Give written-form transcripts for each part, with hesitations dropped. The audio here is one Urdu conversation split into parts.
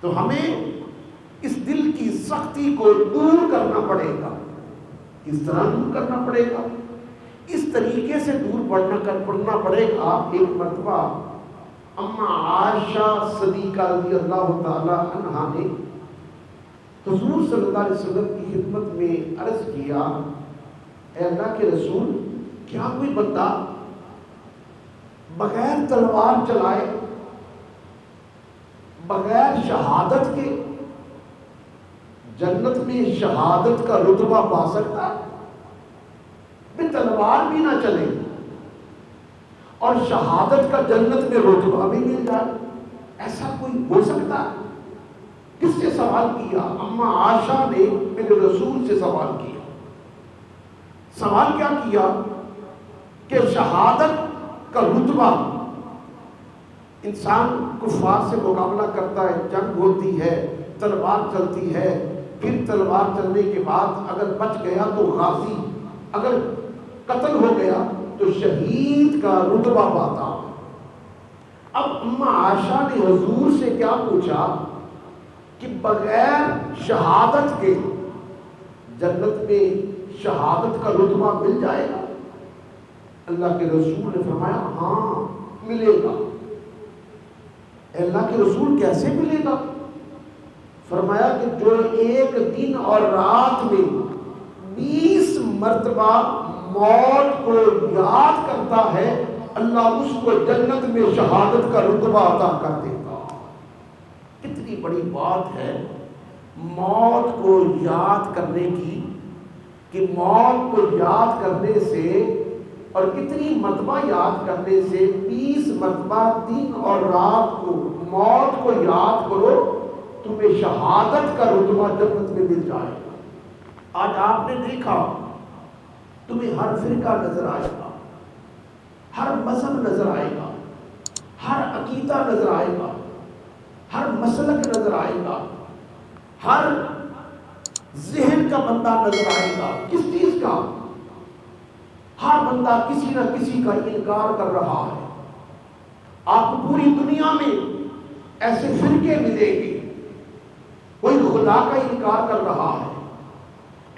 تو ہمیں اس دل کی سختی کو دور کرنا پڑے گا. کس طرح دور کرنا پڑے گا؟ اس طریقے سے دور پڑنا پڑے گا. ایک مرتبہ اما عائشہ صدیقہ رضی اللہ تعالی عنہا نے حضور صلی اللہ علیہ وسلم کی خدمت میں عرض کیا، اے اللہ کے رسول، کیا کوئی بندہ بغیر تلوار چلائے، بغیر شہادت کے جنت میں شہادت کا رتبہ پا سکتا ہے؟ بے تلوار بھی نہ چلے اور شہادت کا جنت میں رتبہ بھی مل جائے، ایسا کوئی ہو سکتا ہے؟ کس سے سوال کیا؟ اما عائشہ نے میرے رسول سے سوال کیا. سوال کیا کیا کہ شہادت کا رتبہ، انسان کفار سے مقابلہ کرتا ہے، جنگ ہوتی ہے، تلوار چلتی ہے، پھر تلوار چلنے کے بعد اگر بچ گیا تو غازی، اگر قتل ہو گیا تو شہید کا رتبہ پاتا. اب اما عائشہ نے حضور سے کیا پوچھا کہ بغیر شہادت کے جنت میں شہادت کا رتبہ مل جائے گا؟ اللہ کے رسول نے فرمایا ہاں ملے گا. اللہ کے رسول کیسے ملے گا؟ فرمایا کہ جو ایک دن اور رات میں 20 مرتبہ موت کو یاد کرتا ہے، اللہ اس کو جنت میں شہادت کا رتبہ عطا کر دے گا. کتنی بڑی بات ہے موت کو یاد کرنے کی، کہ موت کو یاد کرنے سے اور کتنی مرتبہ یاد کرنے سے 20 مرتبہ دن اور رات کو موت کو یاد کرو، تمہیں شہادت کا رتبہ جنت میں مل جائے گا. آج آپ نے دیکھا تمہیں ہر فرقہ نظر آئے گا، ہر مذہب نظر آئے گا، ہر عقیدہ نظر آئے گا، ہر مسلک نظر آئے گا، ہر ذہن کا بندہ نظر آئے گا. کس چیز کا؟ ہر بندہ کسی نہ کسی کا انکار کر رہا ہے. آپ کو پوری دنیا میں ایسے فرقے ملیں گے، کوئی خدا کا انکار کر رہا ہے،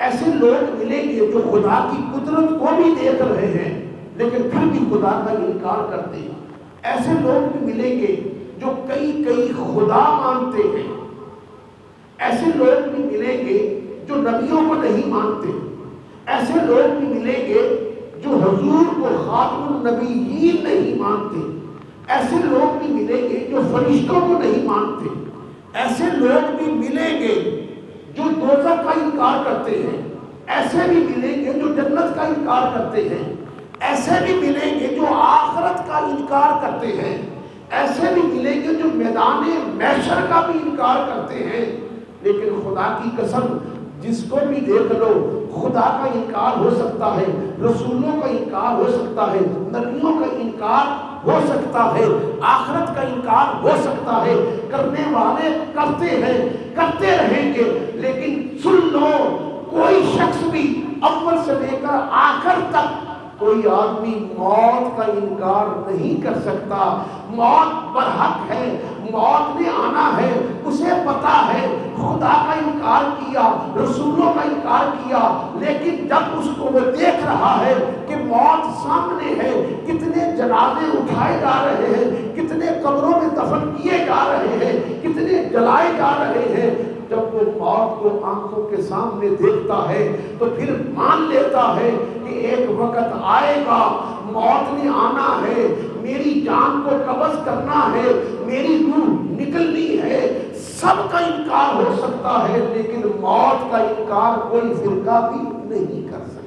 ایسے لوگ ملیں گے جو خدا کی قدرت کو بھی دیکھ رہے ہیں لیکن پھر بھی خدا کا انکار کرتے ہیں. ایسے لوگ بھی ملیں گے جو کئی خدا مانتے ہیں. ایسے لوگ بھی ملیں گے جو نبیوں کو نہیں مانتے. ایسے لوگ بھی ملیں گے جو حضور کو خاتم النبیین نہیں مانتے. ایسے لوگ بھی ملیں گے جو فرشتوں کو نہیں مانتے. ایسے لوگ بھی ملیں گے جو دوزخ کا انکار کرتے ہیں. ایسے بھی ملیں گے جو جنت کا انکار کرتے ہیں. ایسے بھی ملیں گے جو آخرت کا انکار کرتے ہیں. ایسے بھی ملیں گے جو میدان محشر کا بھی انکار کرتے ہیں. لیکن خدا کی قسم جس کو بھی دیکھ لو خدا کا انکار ہو سکتا ہے، رسولوں کا انکار ہو سکتا ہے، نبیوں کا انکار ہو سکتا ہے، آخرت کا انکار ہو سکتا ہے. کرنے والے کرتے ہیں، کرتے رہیں گے. لیکن سن لو، کوئی شخص بھی اول سے لے کر آخر تک کوئی آدمی موت کا انکار نہیں کر سکتا. موت برحق ہے، موت نے آنا ہے، اسے پتا ہے. خدا کا انکار کیا، رسولوں کا انکار کیا، لیکن جب اس کو وہ دیکھ رہا ہے کہ موت سامنے ہے، کتنے جنازے اٹھائے جا رہے ہیں، کتنے قبروں میں دفن کیے جا رہے ہیں، کتنے جلائے جا رہے ہیں، جب وہ موت کو آنکھوں کے سامنے دیکھتا ہے تو پھر مان لیتا ہے کہ ایک وقت آئے گا، موت نے آنا ہے، میری جان کو قبض کرنا ہے، میری روح نکلنی ہے. سب کا انکار ہو سکتا ہے لیکن موت کا انکار کوئی فرقہ بھی نہیں کر سکتا.